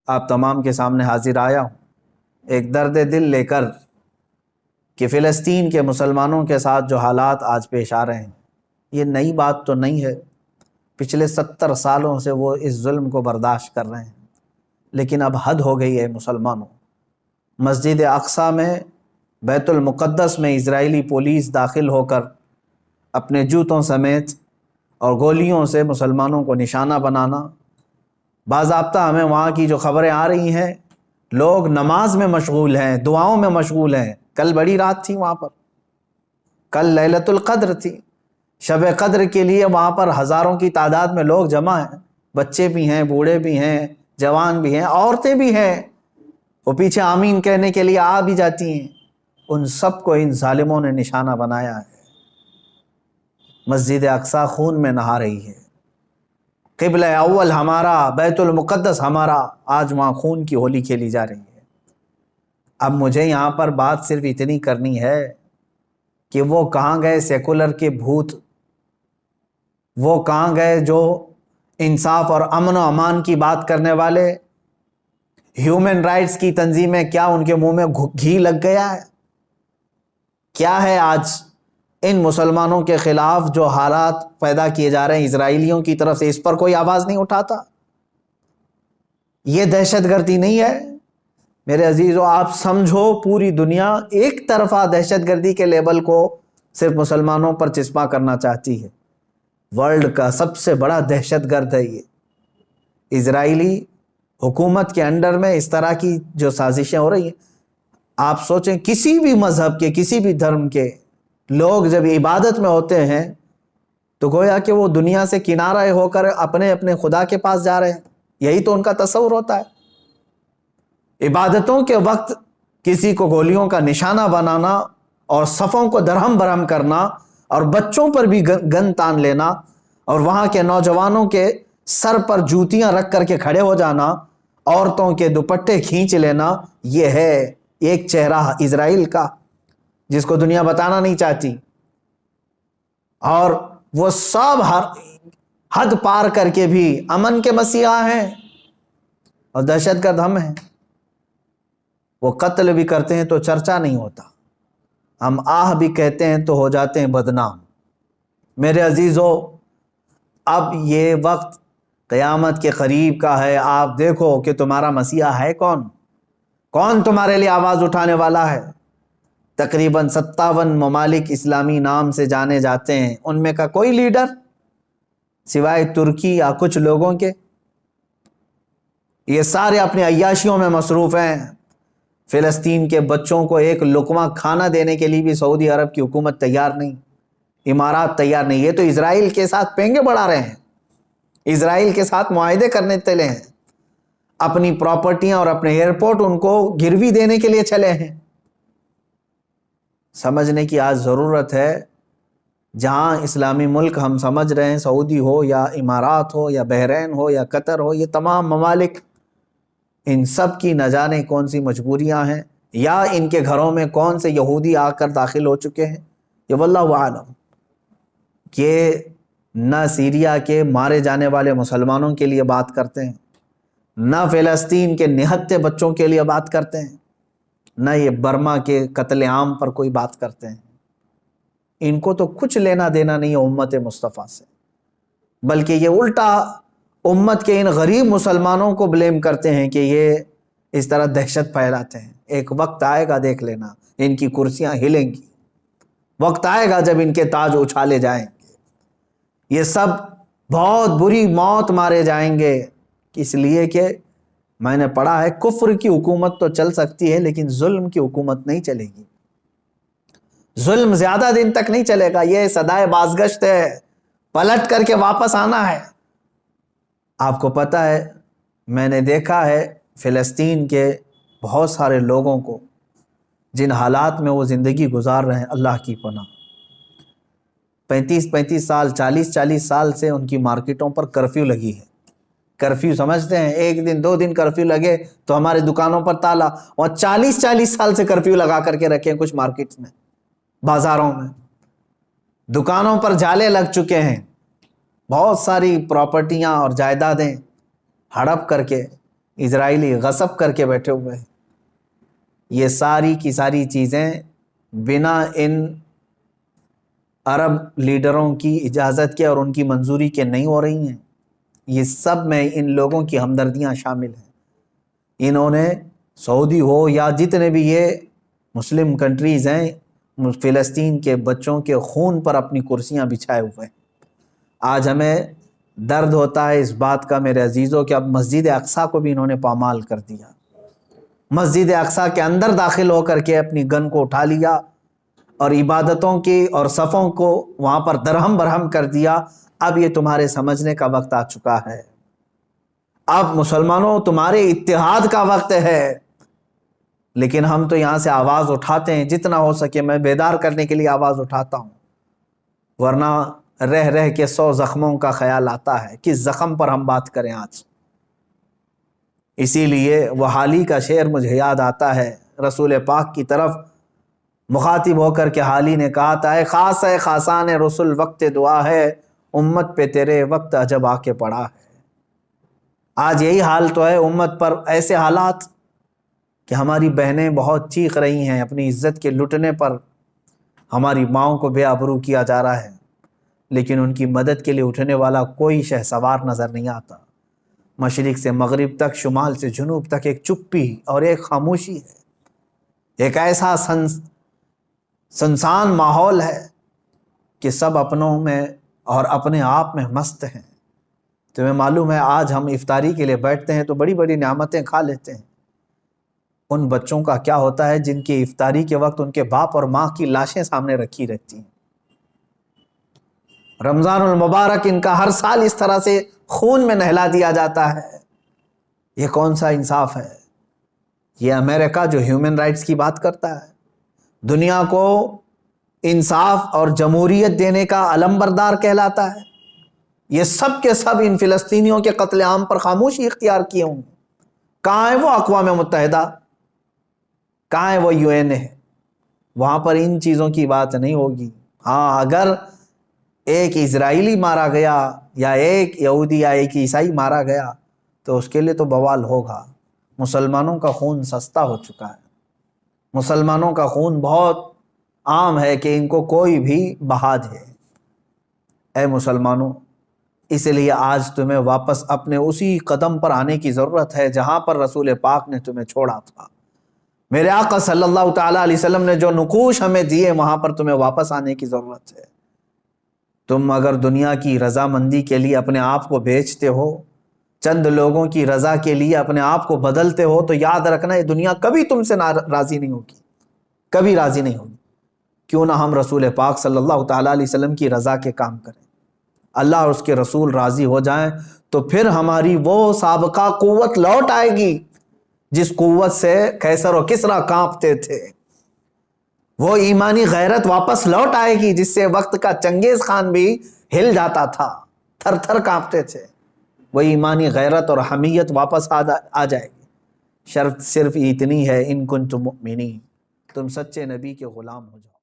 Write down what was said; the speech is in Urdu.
آپ تمام کے سامنے حاضر آیا ہوں ایک درد دل لے کر کہ فلسطین کے مسلمانوں کے ساتھ جو حالات آج پیش آ رہے ہیں یہ نئی بات تو نہیں ہے، پچھلے 70 سالوں سے وہ اس ظلم کو برداشت کر رہے ہیں، لیکن اب حد ہو گئی ہے مسلمانوں۔ مسجد اقصیٰ میں، بیت المقدس میں اسرائیلی پولیس داخل ہو کر اپنے جوتوں سمیت اور گولیوں سے مسلمانوں کو نشانہ بنانا، باضابطہ ہمیں وہاں کی جو خبریں آ رہی ہیں، لوگ نماز میں مشغول ہیں، دعاؤں میں مشغول ہیں۔ کل بڑی رات تھی وہاں پر، کل لیلۃ القدر تھی، شب قدر کے لیے وہاں پر ہزاروں کی تعداد میں لوگ جمع ہیں، بچے بھی ہیں، بوڑھے بھی ہیں، جوان بھی ہیں، عورتیں بھی ہیں، وہ پیچھے آمین کہنے کے لیے آ بھی جاتی ہیں۔ ان سب کو ان ظالموں نے نشانہ بنایا ہے۔ مسجد اقصیٰ خون میں نہا رہی ہے، قبلہ اول ہمارا، بیت المقدس ہمارا، آج وہاں خون کی ہولی کھیلی جا رہی ہے۔ اب مجھے یہاں پر بات صرف اتنی کرنی ہے کہ وہ کہاں گئے سیکولر کے بھوت، وہ کہاں گئے جو انصاف اور امن و امان کی بات کرنے والے، ہیومن رائٹس کی تنظیمیں، کیا ان کے منہ میں گھی لگ گیا ہے؟ کیا ہے آج ان مسلمانوں کے خلاف جو حالات پیدا کیے جا رہے ہیں اسرائیلیوں کی طرف سے، اس پر کوئی آواز نہیں اٹھاتا؟ یہ دہشت گردی نہیں ہے میرے عزیزو؟ آپ سمجھو پوری دنیا ایک طرفہ دہشت گردی کے لیبل کو صرف مسلمانوں پر چسپاں کرنا چاہتی ہے۔ ورلڈ کا سب سے بڑا دہشت گرد ہے یہ اسرائیلی حکومت کے انڈر میں اس طرح کی جو سازشیں ہو رہی ہیں۔ آپ سوچیں کسی بھی مذہب کے، کسی بھی دھرم کے لوگ جب عبادت میں ہوتے ہیں تو گویا کہ وہ دنیا سے کنارہ ہو کر اپنے اپنے خدا کے پاس جا رہے ہیں، یہی تو ان کا تصور ہوتا ہے۔ عبادتوں کے وقت کسی کو گولیوں کا نشانہ بنانا اور صفوں کو درہم برہم کرنا اور بچوں پر بھی گن تان لینا اور وہاں کے نوجوانوں کے سر پر جوتیاں رکھ کر کے کھڑے ہو جانا، عورتوں کے دوپٹے کھینچ لینا، یہ ہے ایک چہرہ اسرائیل کا جس کو دنیا بتانا نہیں چاہتی۔ اور وہ سب حد پار کر کے بھی امن کے مسیحا ہیں اور دہشت گرد ہم ہیں۔ وہ قتل بھی کرتے ہیں تو چرچا نہیں ہوتا، ہم آہ بھی کہتے ہیں تو ہو جاتے ہیں بدنام۔ میرے عزیزو، اب یہ وقت قیامت کے قریب کا ہے۔ آپ دیکھو کہ تمہارا مسیحا ہے کون؟ کون تمہارے لیے آواز اٹھانے والا ہے؟ تقریباً 57 ممالک اسلامی نام سے جانے جاتے ہیں، ان میں کا کوئی لیڈر سوائے ترکی یا کچھ لوگوں کے؟ یہ سارے اپنی عیاشیوں میں مصروف ہیں۔ فلسطین کے بچوں کو ایک لقمہ کھانا دینے کے لیے بھی سعودی عرب کی حکومت تیار نہیں، امارات تیار نہیں۔ یہ تو اسرائیل کے ساتھ پینگے بڑھا رہے ہیں، اسرائیل کے ساتھ معاہدے کرنے چلے ہیں، اپنی پراپرٹیاں اور اپنے ایئرپورٹ ان کو گروی دینے کے لیے چلے ہیں۔ سمجھنے کی آج ضرورت ہے، جہاں اسلامی ملک ہم سمجھ رہے ہیں، سعودی ہو یا امارات ہو یا بحرین ہو یا قطر ہو، یہ تمام ممالک، ان سب کی نہ جانے کون سی مجبوریاں ہیں، یا ان کے گھروں میں کون سے یہودی آ کر داخل ہو چکے ہیں، یہ واللہ عالم۔ کہ نہ سیریا کے مارے جانے والے مسلمانوں کے لیے بات کرتے ہیں، نہ فلسطین کے نہتے بچوں کے لیے بات کرتے ہیں، نہ یہ برما کے قتل عام پر کوئی بات کرتے ہیں۔ ان کو تو کچھ لینا دینا نہیں ہے امت مصطفیٰ سے، بلکہ یہ الٹا امت کے ان غریب مسلمانوں کو بلیم کرتے ہیں کہ یہ اس طرح دہشت پھیلاتے ہیں۔ ایک وقت آئے گا، دیکھ لینا، ان کی کرسیاں ہلیں گی، وقت آئے گا جب ان کے تاج اچھالے جائیں گے، یہ سب بہت بری موت مارے جائیں گے۔ اس لیے کہ میں نے پڑھا ہے کفر کی حکومت تو چل سکتی ہے لیکن ظلم کی حکومت نہیں چلے گی، ظلم زیادہ دن تک نہیں چلے گا، یہ صدائے بازگشت ہے، پلٹ کر کے واپس آنا ہے۔ آپ کو پتہ ہے، میں نے دیکھا ہے فلسطین کے بہت سارے لوگوں کو جن حالات میں وہ زندگی گزار رہے ہیں، اللہ کی پناہ، 35 سال، 40 سال سے ان کی مارکیٹوں پر کرفیو لگی ہے۔ کرفیو سمجھتے ہیں، ایک دن 2 دن کرفیو لگے تو ہمارے دکانوں پر تالا، اور 40 سال سے کرفیو لگا کر کے رکھے ہیں کچھ مارکیٹس میں، بازاروں میں، دکانوں پر جالے لگ چکے ہیں، بہت ساری پراپرٹیاں اور جائیدادیں ہڑپ کر کے اسرائیلی غصب کر کے بیٹھے ہوئے ہیں۔ یہ ساری کی ساری چیزیں بنا ان عرب لیڈروں کی اجازت کے اور ان کی منظوری کے نہیں ہو رہی ہیں۔ یہ سب میں ان لوگوں کی ہمدردیاں شامل ہیں۔ انہوں نے سعودی ہو یا جتنے بھی یہ مسلم کنٹریز ہیں، فلسطین کے بچوں کے خون پر اپنی کرسیاں بچھائے ہوئے ہیں۔ آج ہمیں درد ہوتا ہے اس بات کا میرے عزیزوں کہ اب مسجد اقصیٰ کو بھی انہوں نے پامال کر دیا۔ مسجد اقصیٰ کے اندر داخل ہو کر کے اپنی گن کو اٹھا لیا اور عبادتوں کی اور صفوں کو وہاں پر درہم برہم کر دیا۔ اب یہ تمہارے سمجھنے کا وقت آ چکا ہے۔ اب مسلمانوں تمہارے اتحاد کا وقت ہے۔ لیکن ہم تو یہاں سے آواز اٹھاتے ہیں، جتنا ہو سکے میں بیدار کرنے کے لیے آواز اٹھاتا ہوں، ورنہ رہ رہ کے 100 زخموں کا خیال آتا ہے۔ کس زخم پر ہم بات کریں آج؟ اسی لیے وہ حالی کا شعر مجھے یاد آتا ہے، رسول پاک کی طرف مخاطب ہو کر کے حالی نے کہا تھا، اے خاص ہے خاصان رسول وقت دعا ہے، امت پہ تیرے وقت عجب آ کے پڑا ہے۔ آج یہی حال تو ہے امت پر، ایسے حالات کہ ہماری بہنیں بہت چیخ رہی ہیں اپنی عزت کے لٹنے پر، ہماری ماؤں کو بے آبرو کیا جا رہا ہے، لیکن ان کی مدد کے لیے اٹھنے والا کوئی شہسوار نظر نہیں آتا۔ مشرق سے مغرب تک، شمال سے جنوب تک ایک چپی اور ایک خاموشی ہے، ایک ایسا سنسان ماحول ہے کہ سب اپنوں میں اور اپنے آپ میں مست ہیں۔ تمہیں معلوم ہے آج ہم افطاری کے لیے بیٹھتے ہیں تو بڑی بڑی نعمتیں کھا لیتے ہیں، ان بچوں کا کیا ہوتا ہے جن کی افطاری کے وقت ان کے باپ اور ماں کی لاشیں سامنے رکھی رہتی ہیں؟ رمضان المبارک ان کا ہر سال اس طرح سے خون میں نہلا دیا جاتا ہے۔ یہ کون سا انصاف ہے؟ یہ امریکہ جو ہیومن رائٹس کی بات کرتا ہے، دنیا کو انصاف اور جمہوریت دینے کا علم بردار کہلاتا ہے، یہ سب کے سب ان فلسطینیوں کے قتل عام پر خاموشی اختیار کیے ہوں۔ کہاں ہے وہ اقوام متحدہ؟ کہاں ہے وہ UN ہے؟ وہاں پر ان چیزوں کی بات نہیں ہوگی۔ ہاں، اگر ایک اسرائیلی مارا گیا یا ایک یہودی یا ایک عیسائی مارا گیا تو اس کے لیے تو بوال ہوگا۔ مسلمانوں کا خون سستا ہو چکا ہے، مسلمانوں کا خون بہت عام ہے کہ ان کو کوئی بھی بہا دے۔ اے مسلمانوں، اس لیے آج تمہیں واپس اپنے اسی قدم پر آنے کی ضرورت ہے جہاں پر رسول پاک نے تمہیں چھوڑا تھا۔ میرے آقا صلی اللہ تعالیٰ علیہ وسلم نے جو نقوش ہمیں دیے وہاں پر تمہیں واپس آنے کی ضرورت ہے۔ تم اگر دنیا کی رضامندی کے لیے اپنے آپ کو بیچتے ہو، چند لوگوں کی رضا کے لیے اپنے آپ کو بدلتے ہو، تو یاد رکھنا یہ دنیا کبھی تم سے راضی نہیں ہوگی، کبھی راضی نہیں ہوگی۔ کیوں نہ ہم رسول پاک صلی اللہ تعالیٰ علیہ وسلم کی رضا کے کام کریں، اللہ اور اس کے رسول راضی ہو جائیں، تو پھر ہماری وہ سابقہ قوت لوٹ آئے گی جس قوت سے قیصر و کسریٰ کانپتے تھے۔ وہ ایمانی غیرت واپس لوٹ آئے گی جس سے وقت کا چنگیز خان بھی ہل جاتا تھا، تھر تھر کانپتے تھے۔ وہ ایمانی غیرت اور حمیت واپس آ جائے گی۔ شرط صرف اتنی ہے، ان کنتم مؤمنین، تم سچے نبی کے غلام ہو جاؤ۔